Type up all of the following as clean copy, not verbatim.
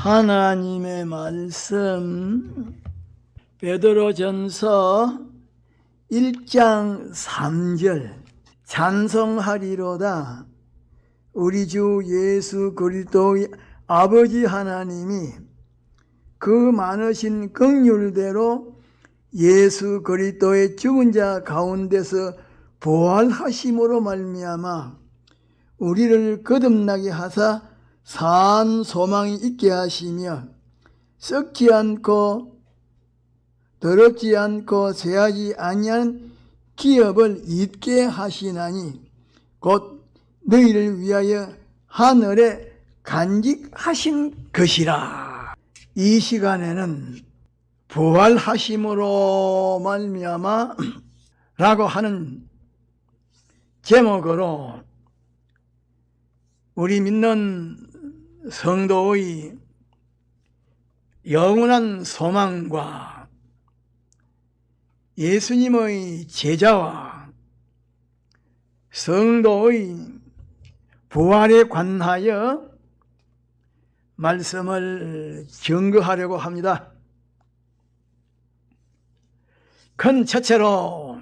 하나님의 말씀 베드로전서 1장 3절 찬송하리로다. 우리 주 예수 그리스도의 아버지 하나님이 그 많으신 긍휼대로 예수 그리스도의 죽은 자 가운데서 부활하심으로 말미암아 우리를 거듭나게 하사 산 소망이 있게 하시며 썩지 않고 더럽지 않고 쇠하지 아니한 기업을 잊게 하시나니 곧 너희를 위하여 하늘에 간직하신 것이라. 이 시간에는 부활하심으로 말미암아 라고 하는 제목으로 우리 믿는 성도의 영원한 소망과 예수님의 제자와 성도의 부활에 관하여 말씀을 증거하려고 합니다. 큰 첫째로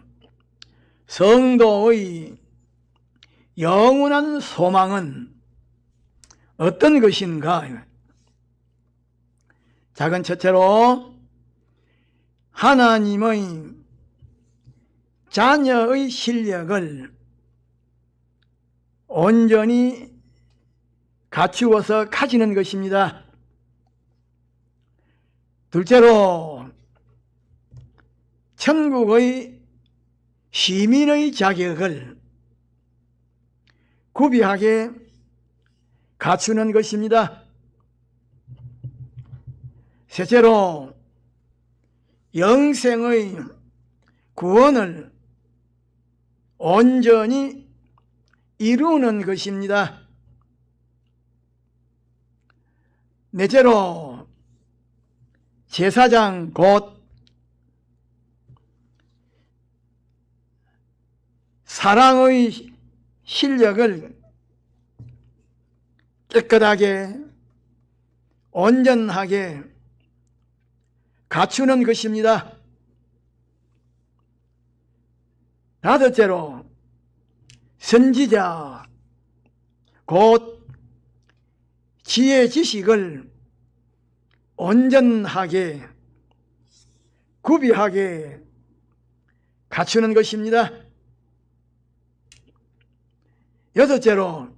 성도의 영원한 소망은 어떤 것인가? 작은 첫째로 하나님의 자녀의 실력을 온전히 갖추어서 가지는 것입니다. 둘째로 천국의 시민의 자격을 구비하게 갖추는 것입니다. 셋째로 영생의 구원을 온전히 이루는 것입니다. 넷째로 제사장 곧 사랑의 실력을 깨끗하게 온전하게 갖추는 것입니다. 다섯째로 선지자 곧 지혜 지식을 온전하게 구비하게 갖추는 것입니다. 여섯째로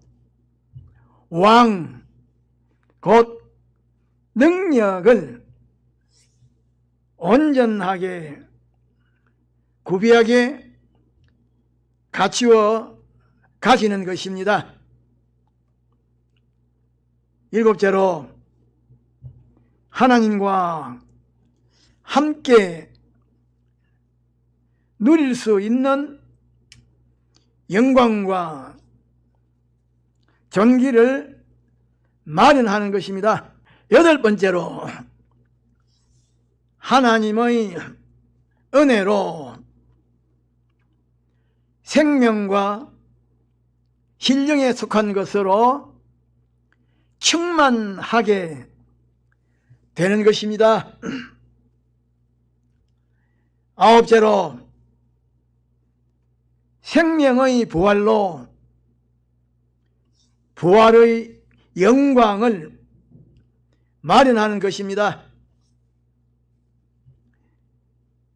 왕 곧 능력을 온전하게 구비하게 갖추어 가지는 것입니다. 일곱째로 하나님과 함께 누릴 수 있는 영광과 존귀를 마련하는 것입니다. 여덟 번째로 하나님의 은혜로 생명과 신령에 속한 것으로 충만하게 되는 것입니다. 아홉째로 생명의 부활로 부활의 영광을 마련하는 것입니다.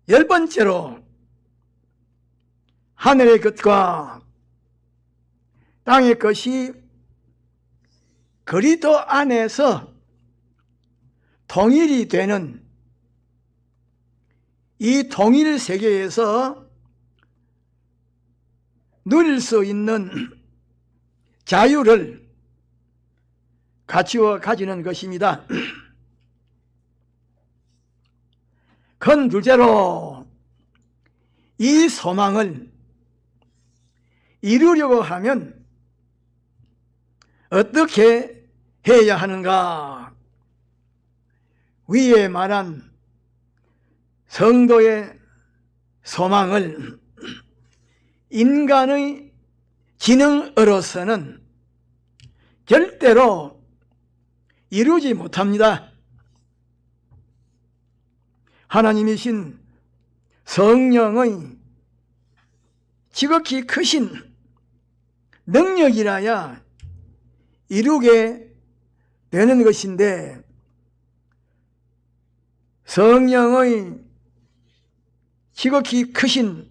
열 번째로 하늘의 것과 땅의 것이 그리스도 안에서 통일이 되는 이 통일 세계에서 누릴 수 있는 자유를 갖추어 가지는 것입니다. 큰 둘째로 이 소망을 이루려고 하면 어떻게 해야 하는가? 위에 말한 성도의 소망을 인간의 지능으로서는 절대로 이루지 못합니다. 하나님이신 성령의 지극히 크신 능력이라야 이루게 되는 것인데, 성령의 지극히 크신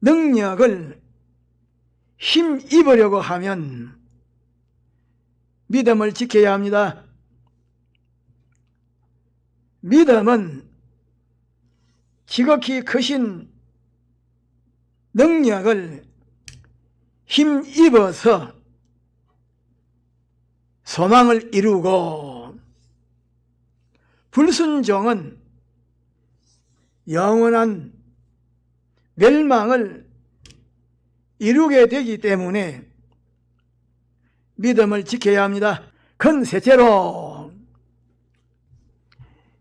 능력을 힘입으려고 하면 믿음을 지켜야 합니다. 믿음은 지극히 크신 능력을 힘입어서 소망을 이루고, 불순종은 영원한 멸망을 이루게 되기 때문에 믿음을 지켜야 합니다. 큰 셋째로,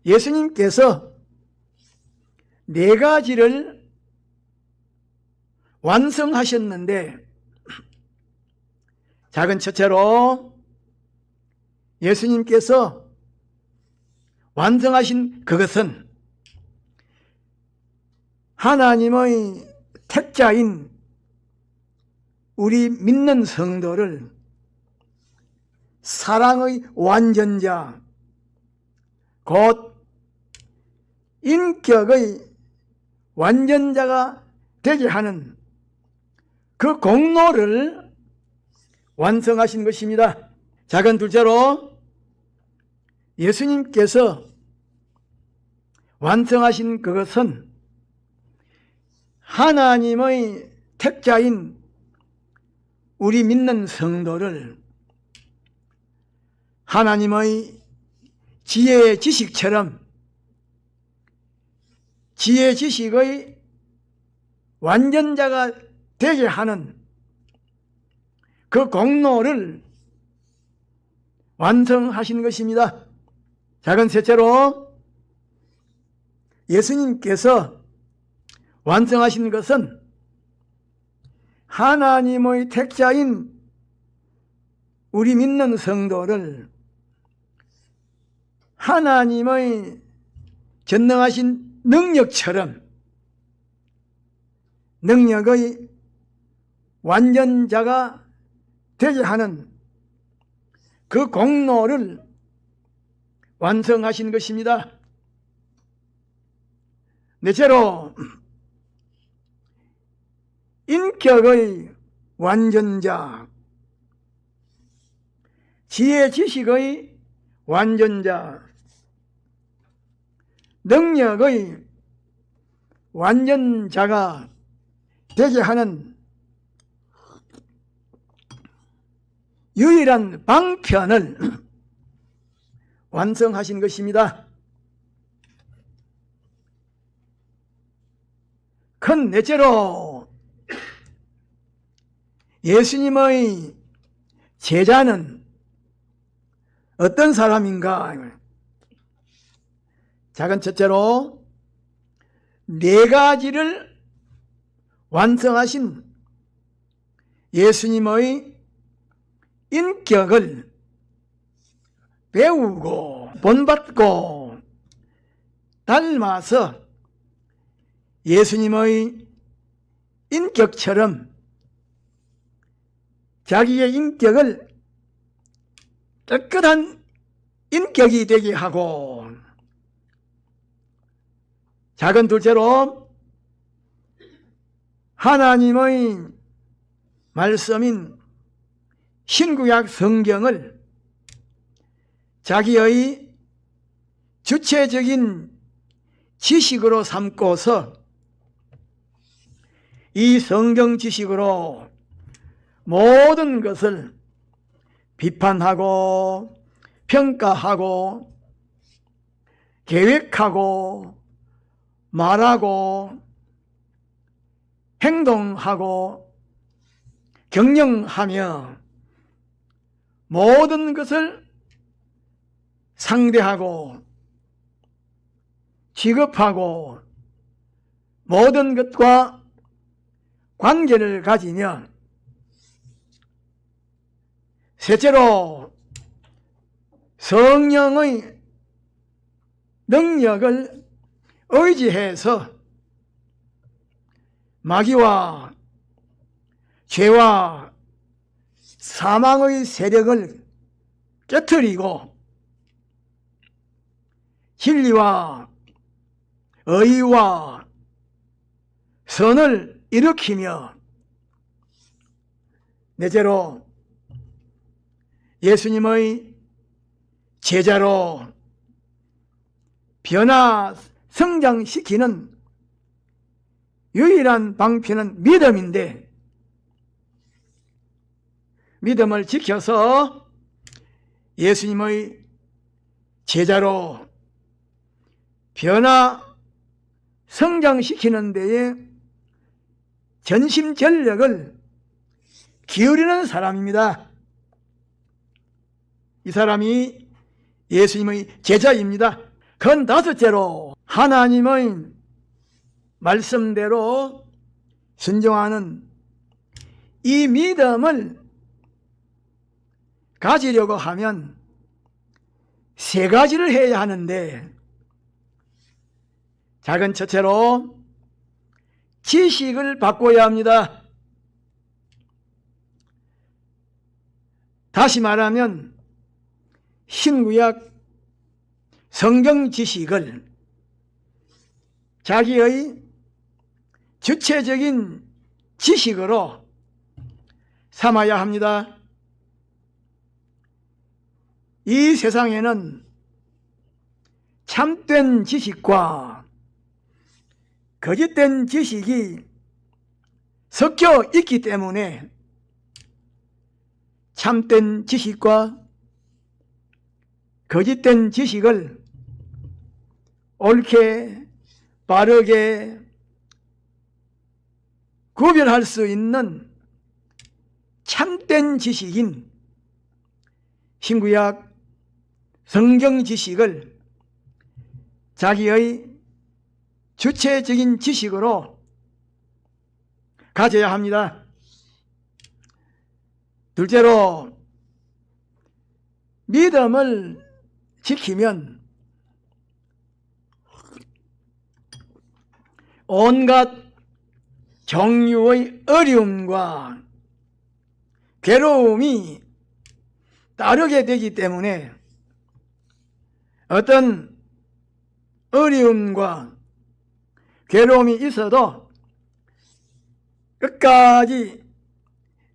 예수님께서 네 가지를 완성하셨는데, 작은 첫째로 예수님께서 완성하신 그것은 하나님의 택자인 우리 믿는 성도를 사랑의 완전자, 곧 인격의 완전자가 되게 하는 그 공로를 완성하신 것입니다. 작은 둘째로, 예수님께서 완성하신 그것은 하나님의 택자인 우리 믿는 성도를 하나님의 지혜의 지식처럼 지혜 지식의 완전자가 되게 하는 그 공로를 완성하신 것입니다. 작은 셋째로, 예수님께서 완성하신 것은 하나님의 택자인 우리 믿는 성도를 하나님의 전능하신 능력처럼 능력의 완전자가 되게 하는 그 공로를 완성하신 것입니다. 넷째로, 인격의 완전자, 지혜 지식의 완전자, 능력의 완전자가 되게 하는 유일한 방편을 완성하신 것입니다. 큰 넷째로, 예수님의 제자는 어떤 사람인가? 작은 첫째로, 네 가지를 완성하신 예수님의 인격을 배우고 본받고 닮아서 예수님의 인격처럼 자기의 인격을 깨끗한 인격이 되게 하고, 작은 둘째로, 하나님의 말씀인 신구약 성경을 자기의 주체적인 지식으로 삼고서 이 성경 지식으로 모든 것을 비판하고 평가하고 계획하고 말하고 행동하고 경영하며 모든 것을 상대하고 취급하고 모든 것과 관계를 가지며, 셋째로 성령의 능력을 의지해서 마귀와 죄와 사망의 세력을 깨트리고 진리와 의와 선을 일으키며 넷째로 예수님의 제자로 변화 성장시키는 유일한 방편은 믿음인데, 믿음을 지켜서 예수님의 제자로 변화 성장시키는 데에 전심전력을 기울이는 사람입니다. 이 사람이 예수님의 제자입니다. 건 다섯째로 하나님의 말씀대로 순종하는 이 믿음을 가지려고 하면 세 가지를 해야 하는데, 작은 첫째로 지식을 바꿔야 합니다. 다시 말하면 신구약 성경 지식을 자기의 주체적인 지식으로 삼아야 합니다. 이 세상에는 참된 지식과 거짓된 지식이 섞여 있기 때문에 참된 지식과 거짓된 지식을 옳게 바르게 구별할 수 있는 참된 지식인 신구약 성경 지식을 자기의 주체적인 지식으로 가져야 합니다. 둘째로 믿음을 지키면 온갖 종류의 어려움과 괴로움이 따르게 되기 때문에 어떤 어려움과 괴로움이 있어도 끝까지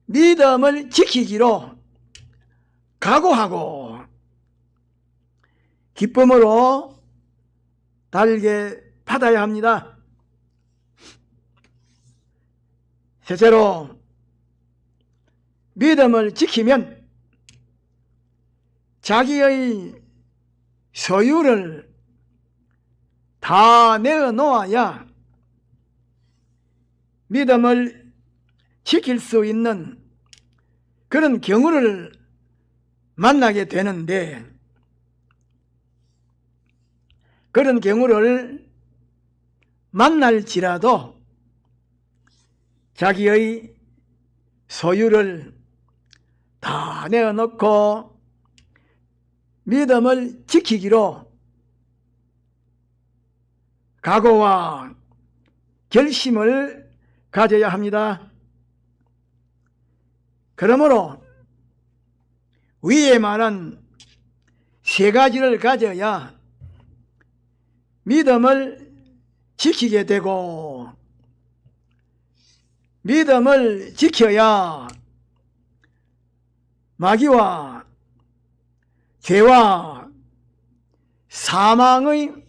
믿음을 지키기로 각오하고 기쁨으로 달게 받아야 합니다. 셋째로 믿음을 지키면 자기의 소유를 다 내어놓아야 믿음을 지킬 수 있는 그런 경우를 만나게 되는데, 그런 경우를 만날지라도 자기의 소유를 다 내어놓고 믿음을 지키기로 각오와 결심을 가져야 합니다. 그러므로 위에 말한 세 가지를 가져야 믿음을 지키게 되고, 믿음을 지켜야 마귀와 죄와 사망의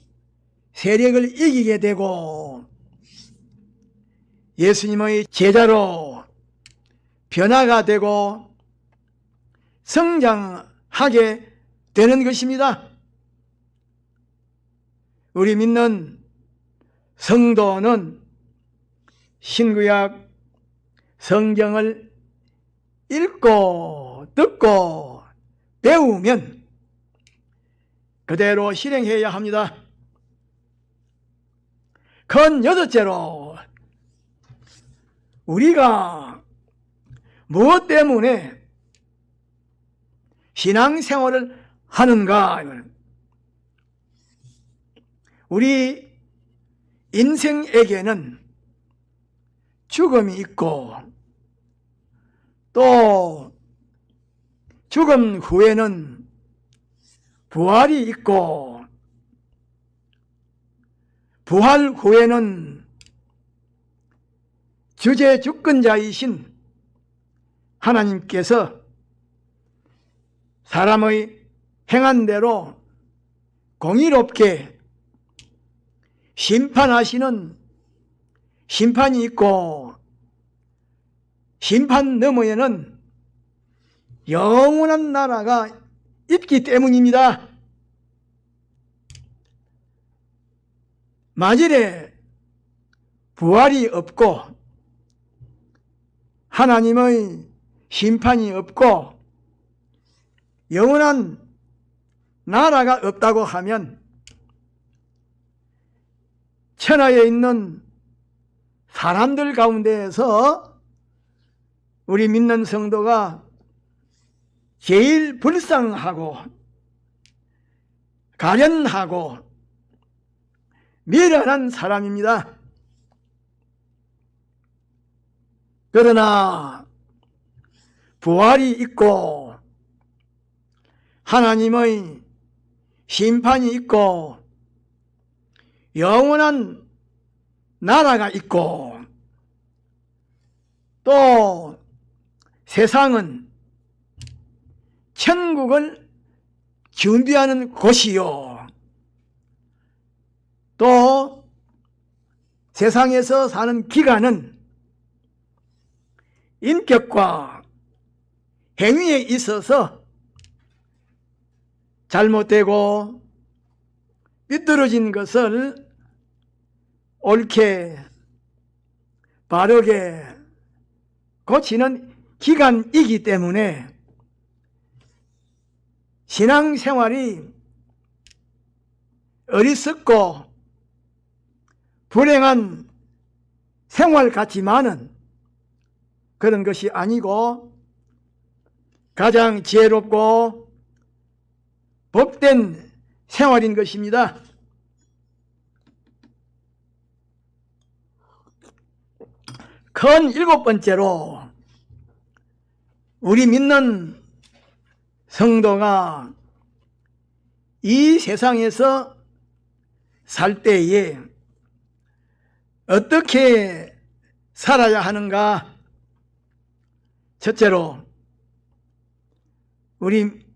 세력을 이기게 되고 예수님의 제자로 변화가 되고 성장하게 되는 것입니다. 우리 믿는 성도는 신구약 성경을 읽고 듣고 배우면 그대로 실행해야 합니다. 건 여섯째로 우리가 무엇 때문에 신앙생활을 하는가? 우리 인생에게는 죽음이 있고 또 죽음 후에는 부활이 있고 부활 후에는 주제 주권자이신 하나님께서 사람의 행한 대로 공의롭게 심판하시는 심판이 있고 심판 너머에는 영원한 나라가 있기 때문입니다. 만일에 부활이 없고 하나님의 심판이 없고 영원한 나라가 없다고 하면 천하에 있는 사람들 가운데에서 우리 믿는 성도가 제일 불쌍하고 가련하고 미련한 사람입니다. 그러나 부활이 있고 하나님의 심판이 있고 영원한 나라가 있고 또 세상은 천국을 준비하는 곳이요 또 세상에서 사는 기간은 인격과 행위에 있어서 잘못되고 삐뚤어진 것을 옳게 바르게 고치는 기간이기 때문에 신앙생활이 어리석고 불행한 생활 같지만은 그런 것이 아니고 가장 지혜롭고 복된 생활인 것입니다. 큰 일곱 번째로 우리 믿는 성도가 이 세상에서 살 때에 어떻게 살아야 하는가? 첫째로 우리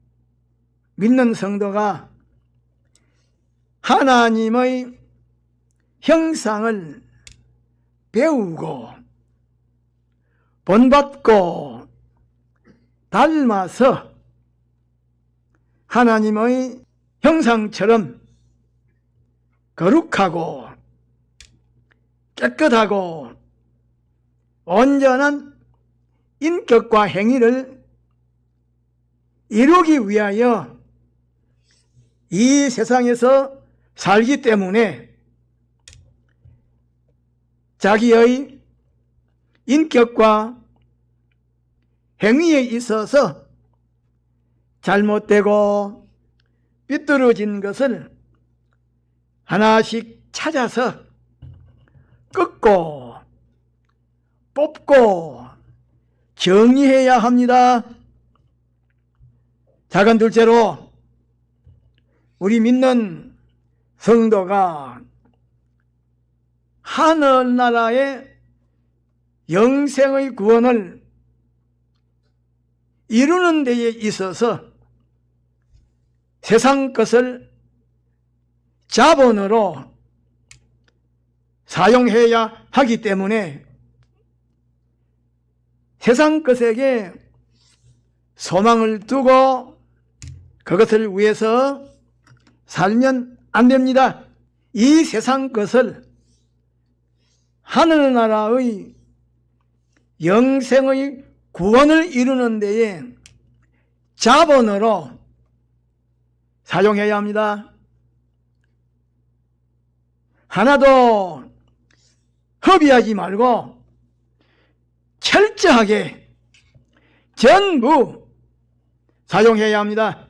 믿는 성도가 하나님의 형상을 배우고 본받고 닮아서 하나님의 형상처럼 거룩하고 깨끗하고 온전한 인격과 행위를 이루기 위하여 이 세상에서 살기 때문에 자기의 인격과 행위에 있어서 잘못되고 삐뚤어진 것을 하나씩 찾아서 꺾고 뽑고 정리해야 합니다. 작은 둘째로 우리 믿는 성도가 하늘나라의 영생의 구원을 이루는 데에 있어서 세상 것을 자본으로 사용해야 하기 때문에 세상 것에게 소망을 두고 그것을 위해서 살면 안 됩니다. 이 세상 것을 하늘나라의 영생의 구원을 이루는 데에 자본으로 사용해야 합니다. 하나도 허비하지 말고 철저하게 전부 사용해야 합니다.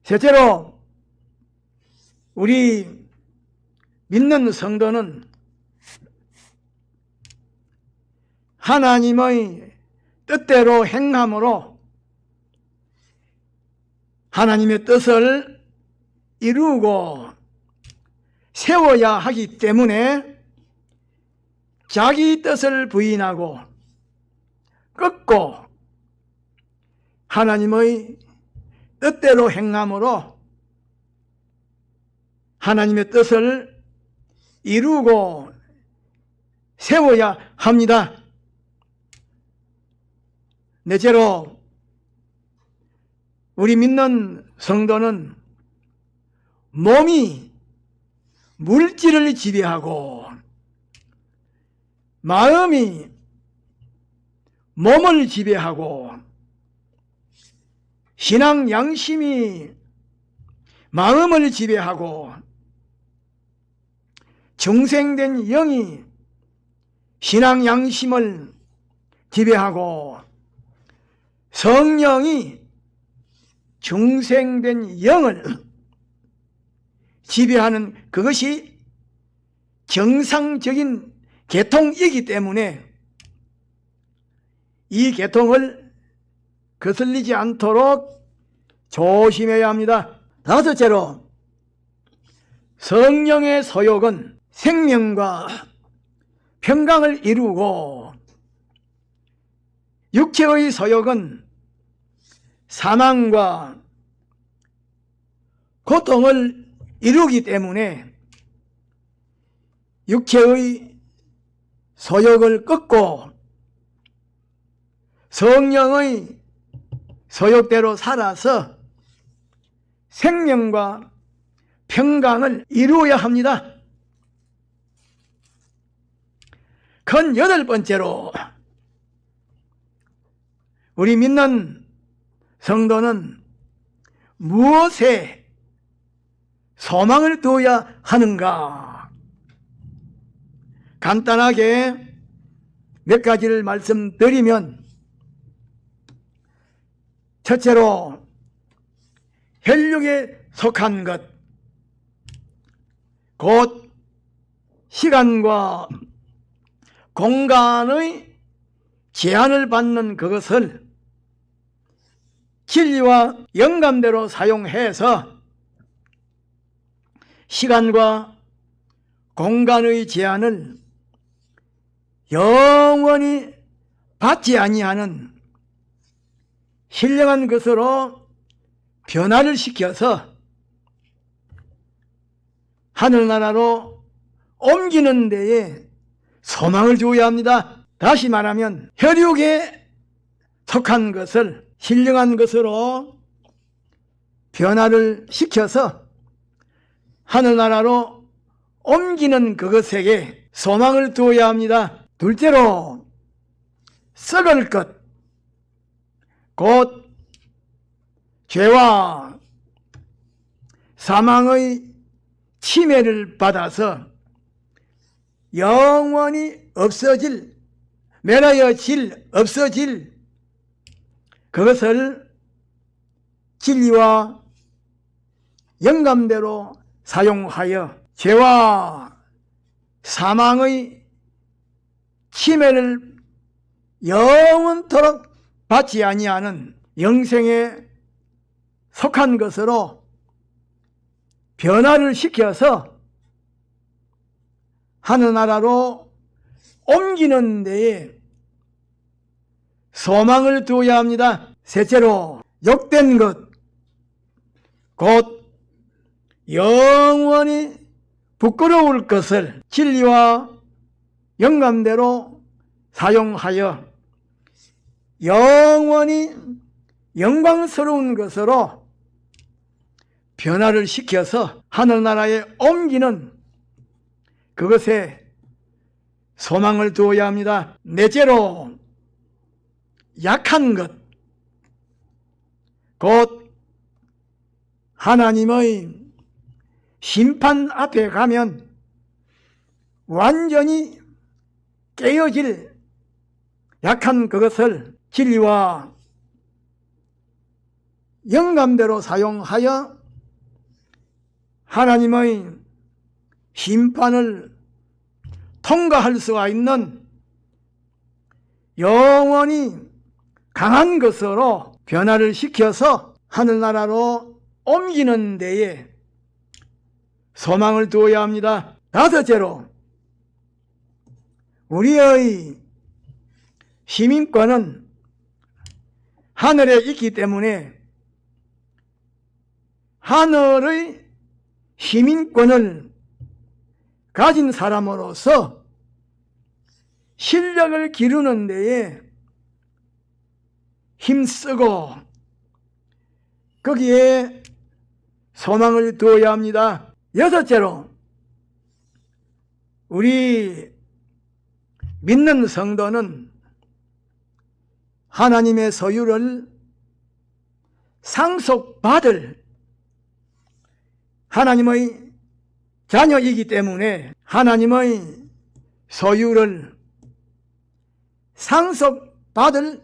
셋째로 우리 믿는 성도는 하나님의 뜻대로 행함으로 하나님의 뜻을 이루고 세워야 하기 때문에 자기 뜻을 부인하고 끊고 하나님의 뜻대로 행함으로 하나님의 뜻을 이루고 세워야 합니다. 넷째로 우리 믿는 성도는 몸이 물질을 지배하고 마음이 몸을 지배하고 신앙 양심이 마음을 지배하고 중생된 영이 신앙 양심을 지배하고 성령이 중생된 영을 지배하는 그것이 정상적인 계통이기 때문에 이 계통을 거슬리지 않도록 조심해야 합니다. 다섯째로 성령의 소욕은 생명과 평강을 이루고 육체의 소욕은 사망과 고통을 이루기 때문에 육체의 소욕을 끊고 성령의 소욕대로 살아서 생명과 평강을 이루어야 합니다. 큰 여덟 번째로 우리 믿는 성도는 무엇에 소망을 두어야 하는가? 간단하게 몇 가지를 말씀드리면, 첫째로 혈육에 속한 것, 곧 시간과 공간의 제한을 받는 그것을 진리와 영감대로 사용해서 시간과 공간의 제한을 영원히 받지 아니하는 신령한 것으로 변화를 시켜서 하늘나라로 옮기는 데에 소망을 주어야 합니다. 다시 말하면 혈육에 속한 것을 신령한 것으로 변화를 시켜서 하늘나라로 옮기는 그것에게 소망을 두어야 합니다. 둘째로 썩을 것, 곧 죄와 사망의 침해를 받아서 영원히 없어질, 멸하여질, 없어질 그것을 진리와 영감대로 사용하여 죄와 사망의 침해를 영원토록 받지 아니하는 영생에 속한 것으로 변화를 시켜서 하늘나라로 옮기는 데에 소망을 두어야 합니다. 셋째로 욕된 것, 곧 영원히 부끄러울 것을 진리와 영감대로 사용하여 영원히 영광스러운 것으로 변화를 시켜서 하늘나라에 옮기는 그것에 소망을 두어야 합니다. 넷째로 약한 것, 곧 하나님의 심판 앞에 가면 완전히 깨어질 약한 그것을 진리와 영감대로 사용하여 하나님의 심판을 통과할 수가 있는 영원히 강한 것으로 변화를 시켜서 하늘나라로 옮기는 데에 소망을 두어야 합니다. 다섯째로, 우리의 시민권은 하늘에 있기 때문에 하늘의 시민권을 가진 사람으로서 실력을 기르는 데에 힘쓰고 거기에 소망을 두어야 합니다. 여섯째로, 우리 믿는 성도는 하나님의 소유를 상속받을 하나님의 자녀이기 때문에 하나님의 소유를 상속받을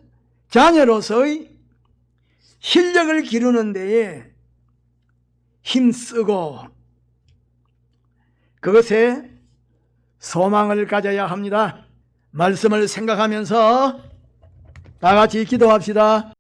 자녀로서의 실력을 기르는 데에 힘쓰고 그것에 소망을 가져야 합니다. 말씀을 생각하면서 다 같이 기도합시다.